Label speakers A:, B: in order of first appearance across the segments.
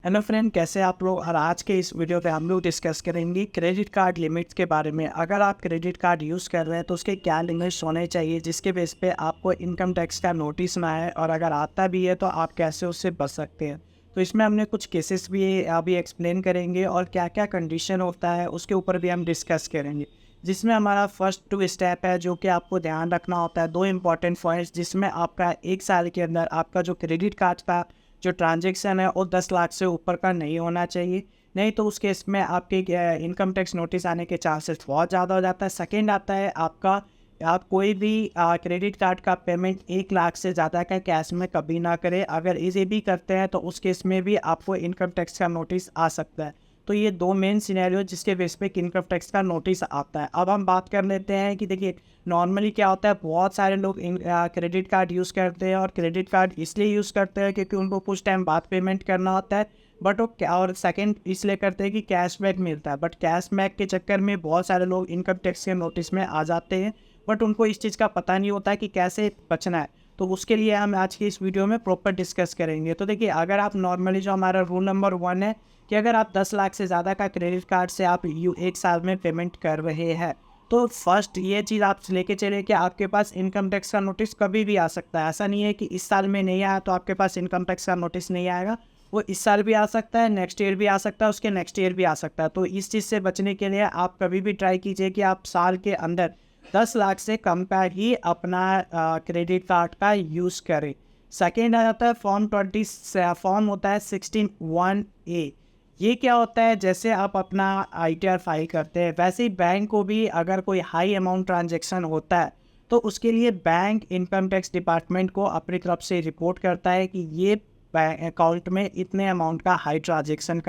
A: Hello friend, कैसे आप लोग। और आज के इस वीडियो पे हम लोग डिस्कस करेंगे क्रेडिट कार्ड लिमिट्स के बारे में। अगर आप क्रेडिट कार्ड यूज़ कर रहे हैं तो उसके क्या लिमिट्स होने चाहिए जिसके बेस पे आपको इनकम टैक्स का नोटिस ना आए, और अगर आता भी है तो आप कैसे उससे बच सकते हैं। तो इसमें हमने कुछ केसेस भी अभी एक्सप्लेन करेंगे और क्या क्या कंडीशन होता है उसके ऊपर भी हम डिस्कस करेंगे। जिसमें हमारा फर्स्ट 2 स्टेप है जो कि आपको ध्यान रखना होता है, 2 इंपॉर्टेंट पॉइंट्स, जिसमें आपका 1 साल के अंदर आपका जो क्रेडिट कार्ड का जो ट्रांजैक्शन है वो 10 लाख से ऊपर का नहीं होना चाहिए। नहीं तो उस केस में आपके इनकम टैक्स नोटिस आने के चांसेस बहुत ज़्यादा हो जाता है। सेकंड आता है आपका, आप कोई भी क्रेडिट कार्ड का पेमेंट 1 लाख से ज़्यादा का कैश में कभी ना करें। अगर इसे भी करते हैं तो उस केस में भी आपको इनकम टैक्स का नोटिस आ सकता है। तो ये 2 मेन सिनेरियो जिसके बेस पे इनकम टैक्स का नोटिस आता है। अब हम बात कर लेते हैं कि देखिए नॉर्मली क्या होता है, बहुत सारे लोग क्रेडिट कार्ड यूज़ करते हैं, और क्रेडिट कार्ड इसलिए यूज़ करते हैं क्योंकि उनको कुछ टाइम बाद पेमेंट करना होता है। बट वो क्या, और सेकंड इसलिए करते हैं कि कैशबैक मिलता है। बट कैशबैक के चक्कर में बहुत सारे लोग इनकम टैक्स के नोटिस में आ जाते हैं, बट उनको इस चीज़ का पता नहीं होता है कि कैसे बचना है। तो उसके लिए हम आज की इस वीडियो में प्रॉपर डिस्कस करेंगे। तो देखिए, अगर आप नॉर्मली जो हमारा रूल नंबर 1 है कि अगर आप 10 लाख से ज़्यादा का क्रेडिट कार्ड से आप 1 साल में पेमेंट कर रहे हैं, तो फर्स्ट ये चीज़ आप लेके चले कि आपके पास इनकम टैक्स का नोटिस कभी भी आ सकता है। ऐसा नहीं है कि इस साल में नहीं आया तो आपके पास इनकम टैक्स का नोटिस नहीं आएगा। वो इस साल भी आ सकता है, नेक्स्ट ईयर भी आ सकता है, उसके नेक्स्ट ईयर भी आ सकता है। तो इस चीज़ से बचने के लिए आप कभी भी ट्राई कीजिए कि आप साल के अंदर 10 लाख से कम का ही अपना क्रेडिट कार्ड का यूज़ करें। सेकेंड आ जाता है फॉर्म 20, फॉर्म होता है 16(1)(a). ये क्या होता है, जैसे आप अपना ITR फाइल करते हैं वैसे ही बैंक को भी अगर कोई हाई अमाउंट ट्रांजैक्शन होता है तो उसके लिए बैंक इनकम टैक्स डिपार्टमेंट को अपनी तरफ से रिपोर्ट करता है कि ये बैंक अकाउंट में इतने अमाउंट का हाई ट्रांजैक्शन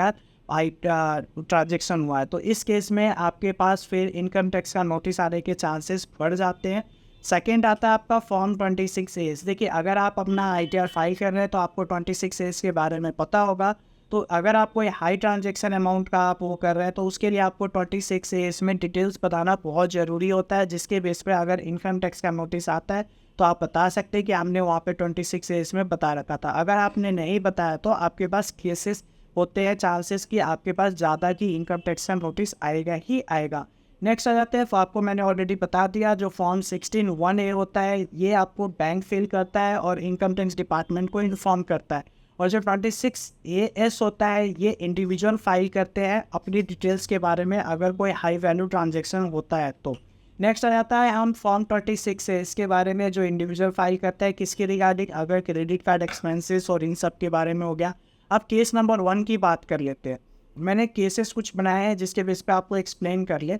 A: हुआ है। तो इस केस में आपके पास फिर इनकम टैक्स का नोटिस आने के चांसेस बढ़ जाते हैं। सेकेंड आता है आपका फॉर्म 26(a). देखिए, अगर आप अपना ITR फाइल कर रहे हैं तो आपको 26(a) के बारे में पता होगा। तो अगर आप कोई हाई ट्रांजैक्शन अमाउंट का आप वो कर रहे हैं तो उसके लिए आपको 26(a) इसमें डिटेल्स बताना बहुत ज़रूरी होता है, जिसके बेस पे अगर इनकम टैक्स का नोटिस आता है तो आप बता सकते हैं कि हमने वहाँ पे 26(a) इसमें बता रखा था। अगर आपने नहीं बताया तो आपके पास केसेस होते हैं, चांसेस कि आपके पास ज़्यादा की इनकम टैक्स का नोटिस आएगा ही आएगा। नेक्स्ट आ जाते हैं, आपको मैंने ऑलरेडी बता दिया, जो फॉर्म 16(1)(a) होता है ये आपको बैंक फिल करता है और इनकम टैक्स डिपार्टमेंट को इन्फॉर्म करता है। और जो 26(a)(s) होता है ये इंडिविजुअल फाइल करते हैं अपनी डिटेल्स के बारे में अगर कोई हाई वैल्यू ट्रांजैक्शन होता है तो। नेक्स्ट आ जाता है हम फॉर्म 26(a) के बारे में, जो इंडिविजुअल फाइल करता है किसके रिगार्डिंग, अगर क्रेडिट कार्ड एक्सपेंसेस और इन सब के बारे में हो गया। अब केस नंबर 1 की बात कर लेते हैं। मैंने केसेस कुछ बनाए हैं जिसके बेस पे आपको एक्सप्लेन कर ले।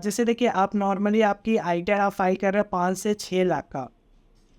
A: जैसे देखिए, आप नॉर्मली आपकी ITR आप फाइल कर रहे हैं 5 से 6 लाख का।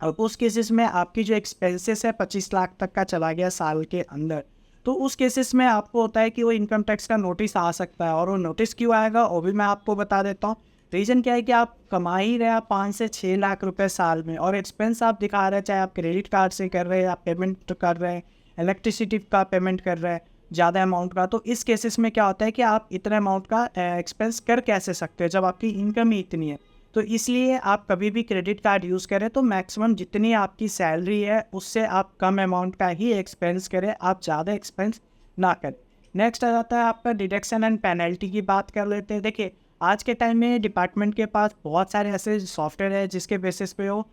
A: अब उस केसेस में आपकी जो एक्सपेंसेस है 25 लाख तक का चला गया साल के अंदर, तो उस केसेस में आपको होता है कि वो इनकम टैक्स का नोटिस आ सकता है। और वो नोटिस क्यों आएगा वो भी मैं आपको बता देता हूँ। रीज़न क्या है कि आप कमा ही रहे हैं 5 से 6 लाख रुपए साल में, और एक्सपेंस आप दिखा रहे हैं, चाहे आप क्रेडिट कार्ड से कर रहे हैं, आप पेमेंट कर रहे हैं, इलेक्ट्रिसिटी का पेमेंट कर रहे हैं ज़्यादा अमाउंट का। तो इस केसेस में क्या होता है कि आप इतने अमाउंट का एक्सपेंस कर कैसे सकते हैं जब आपकी इनकम ही इतनी है। तो इसलिए आप कभी भी क्रेडिट कार्ड यूज़ करें तो मैक्सिमम जितनी आपकी सैलरी है उससे आप कम अमाउंट का ही एक्सपेंस करें, आप ज़्यादा एक्सपेंस ना करें। नेक्स्ट आ जाता है आपका डिडक्शन एंड पेनल्टी की बात कर लेते हैं। देखिए, आज के टाइम में डिपार्टमेंट के पास बहुत सारे ऐसे सॉफ्टवेयर है जिसके बेसिस पे वो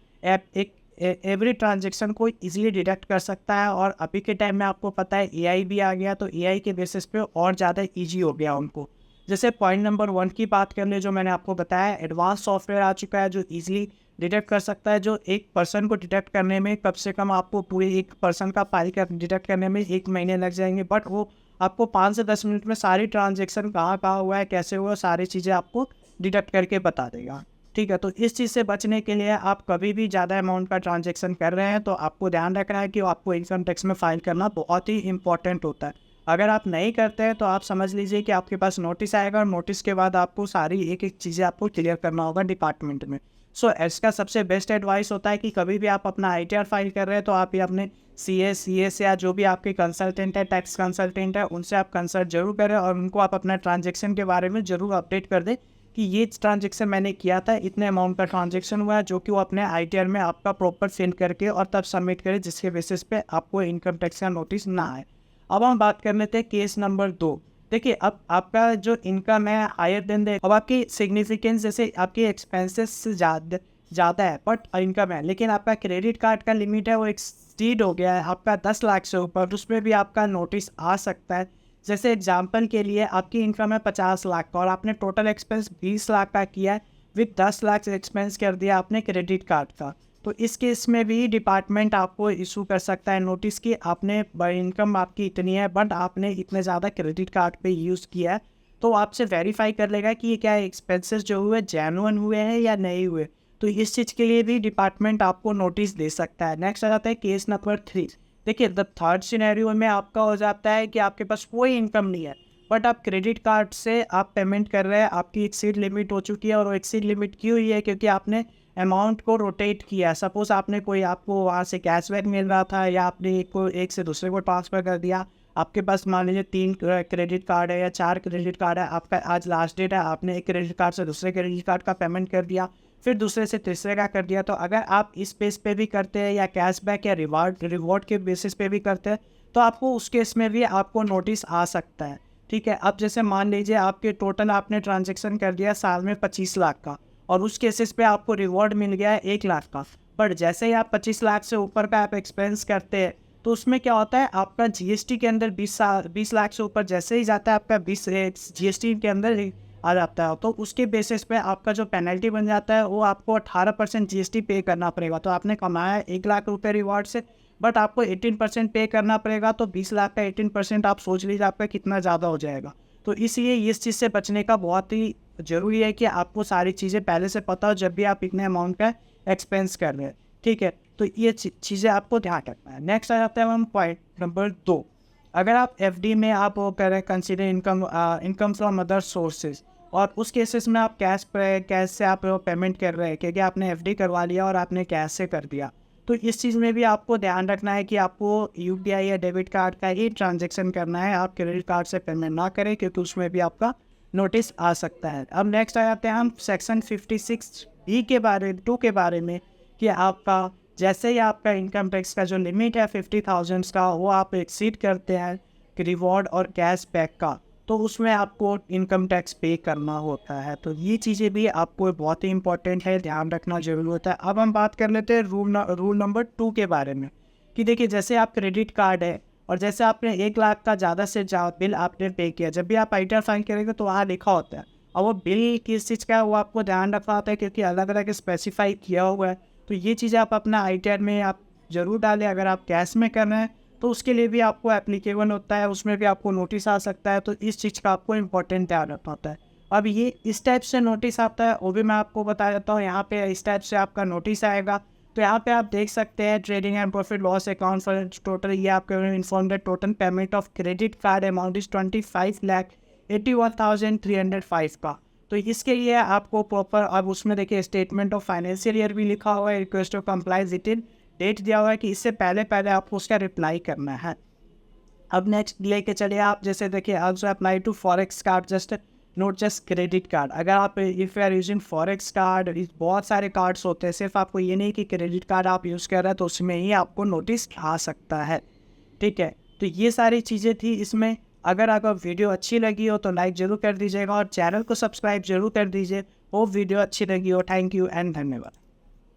A: एवरी ट्रांजेक्शन को इजीली डिडक्ट कर सकता है। और अभी के टाइम में आपको पता है AI भी आ गया, तो AI के बेसिस पे और ज़्यादा ईजी हो गया उनको। जैसे पॉइंट नंबर 1 की बात कर ले, जो मैंने आपको बताया, एडवांस सॉफ्टवेयर आ चुका है जो इजीली डिटेक्ट कर सकता है। जो एक पर्सन को डिटेक्ट करने में कम से कम आपको पूरे एक पर्सन का फाइल का डिटेक्ट करने में 1 महीने लग जाएंगे, बट वो आपको 5 से 10 मिनट में सारी ट्रांजेक्शन कहाँ कहाँ हुआ है, कैसे हुआ, सारी चीज़ें आपको डिटेक्ट करके बता देगा। ठीक है, तो इस चीज़ से बचने के लिए आप कभी भी ज़्यादा अमाउंट का ट्रांजेक्शन कर रहे हैं तो आपको ध्यान रखना है कि आपको इनकम टैक्स में फाइल करना बहुत ही इंपॉर्टेंट होता है। अगर आप नहीं करते हैं तो आप समझ लीजिए कि आपके पास नोटिस आएगा, और नोटिस के बाद आपको सारी एक एक चीज़ें आपको क्लियर करना होगा डिपार्टमेंट में। सो इसका सबसे बेस्ट एडवाइस होता है कि कभी भी आप अपना ITR फाइल कर रहे हैं तो आप ये अपने CS या जो भी आपके कंसल्टेंट है, टैक्स कंसल्टेंट है, उनसे आप कंसल्ट जरूर करें, और उनको आप अपना ट्रांजेक्शन के बारे में ज़रूर अपडेट कर दें कि ये ट्रांजेक्शन मैंने किया था, इतने अमाउंट का ट्रांजेक्शन हुआ है, जो कि वो अपने ITR में आपका प्रॉपर सेंड करके और तब सबमिट करें, जिसके बेसिस पे आपको इनकम टैक्स का नोटिस ना आए। अब हम बात कर लेते हैं केस नंबर 2। देखिए, अब आपका जो इनकम है हायर देन द, अब आपकी सिग्निफिकेंस जैसे आपकी एक्सपेंसेस से ज़्यादा है बट इनकम है, लेकिन आपका क्रेडिट कार्ड का लिमिट है वो एक्सीड हो गया है आपका 10 लाख से ऊपर, उसमें भी आपका नोटिस आ सकता है। जैसे एग्जांपल के लिए आपकी इनकम है 50 लाख का और आपने टोटल एक्सपेंस 20 लाख का किया है, विद 10 लाख एक्सपेंस कर दिया आपने क्रेडिट कार्ड का, तो इस केस में भी डिपार्टमेंट आपको इशू कर सकता है नोटिस कि आपने इनकम आपकी इतनी है बट आपने इतने ज़्यादा क्रेडिट कार्ड पे यूज़ किया है। तो आपसे वेरीफाई कर लेगा कि ये क्या एक्सपेंसेस जो हुए जेन्युइन हुए हैं या नहीं हुए। तो इस चीज़ के लिए भी डिपार्टमेंट आपको नोटिस दे सकता है। नेक्स्ट आ जाता है केस नंबर 3। देखिए, द थर्ड सिनेरियो में आपका हो जाता है कि आपके पास कोई इनकम नहीं है बट आप क्रेडिट कार्ड से आप पेमेंट कर रहे हैं, आपकी एक्सीड लिमिट हो चुकी है। और वो एक्सीड लिमिट क्यों हुई है? क्योंकि आपने अमाउंट को रोटेट किया। सपोज आपने कोई आपको वहाँ से कैशबैक मिल रहा था या आपने एक से दूसरे को ट्रांसफ़र कर दिया। आपके पास मान लीजिए 3 क्रेडिट कार्ड है या 4 क्रेडिट कार्ड है, आपका आज लास्ट डेट है, आपने एक क्रेडिट कार्ड से दूसरे क्रेडिट कार्ड का पेमेंट कर दिया, फिर दूसरे से तीसरे का कर दिया। तो अगर आप इस बेस पे भी करते हैं या कैशबैक या रिवॉर्ड के बेसिस पे भी करते हैं तो आपको उस केस में भी आपको नोटिस आ सकता है। ठीक है, अब जैसे मान लीजिए आपके टोटल आपने ट्रांजेक्शन कर दिया साल में 25 लाख का और उस केसेस पे आपको रिवॉर्ड मिल गया है 1 लाख का, बट जैसे ही आप 25 लाख से ऊपर का आप एक्सपेंस करते हैं तो उसमें क्या होता है, आपका जीएसटी के अंदर 20 लाख से ऊपर जैसे ही जाता है आपका 20 जीएसटी के अंदर ही आ जाता है। तो उसके बेसिस पे आपका जो पेनल्टी बन जाता है वो आपको 18% जीएसटी पे करना पड़ेगा। तो आपने कमाया 1 लाख रुपये रिवॉर्ड से, बट आपको 18% पे करना पड़ेगा। तो 20 लाख का 18% आप सोच लीजिए आपका कितना ज़्यादा हो जाएगा। तो इसलिए इस चीज़ से बचने का बहुत ही ज़रूरी है कि आपको सारी चीज़ें पहले से पता हो जब भी आप इतने अमाउंट का एक्सपेंस कर रहे हैं। ठीक है, तो ये चीज़ें आपको ध्यान रखना है। नेक्स्ट आ जाता है हम पॉइंट नंबर 2। अगर आप एफडी में आप वो करें consider income from other sources, और उस केसेस में आप कैश से आप पेमेंट कर रहे हैं क्योंकि आपने एफडी करवा लिया और आपने कैश से कर दिया। तो इस चीज़ में भी आपको ध्यान रखना है कि आपको यूपीआई या डेबिट कार्ड का ही ट्रांजैक्शन करना है, आप क्रेडिट कार्ड से पेमेंट ना करें क्योंकि उसमें भी आपका नोटिस आ सकता है। अब नेक्स्ट आ जाते हैं हम सेक्शन 56(b) के बारे में कि आपका जैसे ही आपका इनकम टैक्स का जो लिमिट है 50,000 का वो आप एक्सीड करते हैं रिवॉर्ड और कैशबैक का, तो उसमें आपको इनकम टैक्स पे करना होता है। तो ये चीज़ें भी आपको बहुत ही इंपॉर्टेंट है, ध्यान रखना जरूरी होता है। अब हम बात कर लेते हैं रूल नंबर 2 के बारे में कि देखिए, जैसे आप क्रेडिट कार्ड है और जैसे आपने 1 लाख का ज़्यादा से ज़्यादा बिल आपने पे किया, जब भी आप आईटीआर फाइल करेंगे तो वहाँ लिखा होता है, और वो बिल किस चीज़ का है वो आपको ध्यान रखना होता है क्योंकि अलग अलग स्पेसिफाई किया हुआ है। तो ये चीज़ें आप अपना आईटीआर में आप ज़रूर डालें। अगर आप कैश में कर रहे हैं तो उसके लिए भी आपको एप्लीकेबल होता है, उसमें भी आपको नोटिस आ सकता है। तो इस चीज़ का आपको इम्पोर्टेंट ध्यान रखना होता है। अब ये इस टाइप से नोटिस आता है वो भी मैं आपको बता देता हूँ। यहाँ पे इस टाइप से आपका नोटिस आएगा, तो यहाँ पे आप देख सकते हैं trading and profit loss account for total, ये आपको inform the total payment of credit card amount is 25,81,305 का। तो इसके लिए आपको प्रॉपर, अब उसमें देखिए स्टेटमेंट ऑफ फाइनेंशियल ईयर भी लिखा हुआ है, request of compliance detail date दिया हुआ है कि इससे पहले आपको उसका रिप्लाई करना है। अब नेक्स्ट लेके चलिए आप, जैसे देखिए also apply to forex card, just note just credit card. अगर आप if you are using forex card, बहुत सारे कार्ड्स होते हैं, सिर्फ आपको ये नहीं कि क्रेडिट कार्ड आप यूज़ कर रहे हैं तो उसमें ही आपको नोटिस आ सकता है। ठीक है, तो ये सारी चीज़ें थी इसमें। अगर आपको वीडियो अच्छी लगी हो तो लाइक ज़रूर कर दीजिएगा और चैनल को सब्सक्राइब जरूर कर दीजिए। वो वीडियो अच्छी लगी हो। थैंक यू एंड धन्यवाद।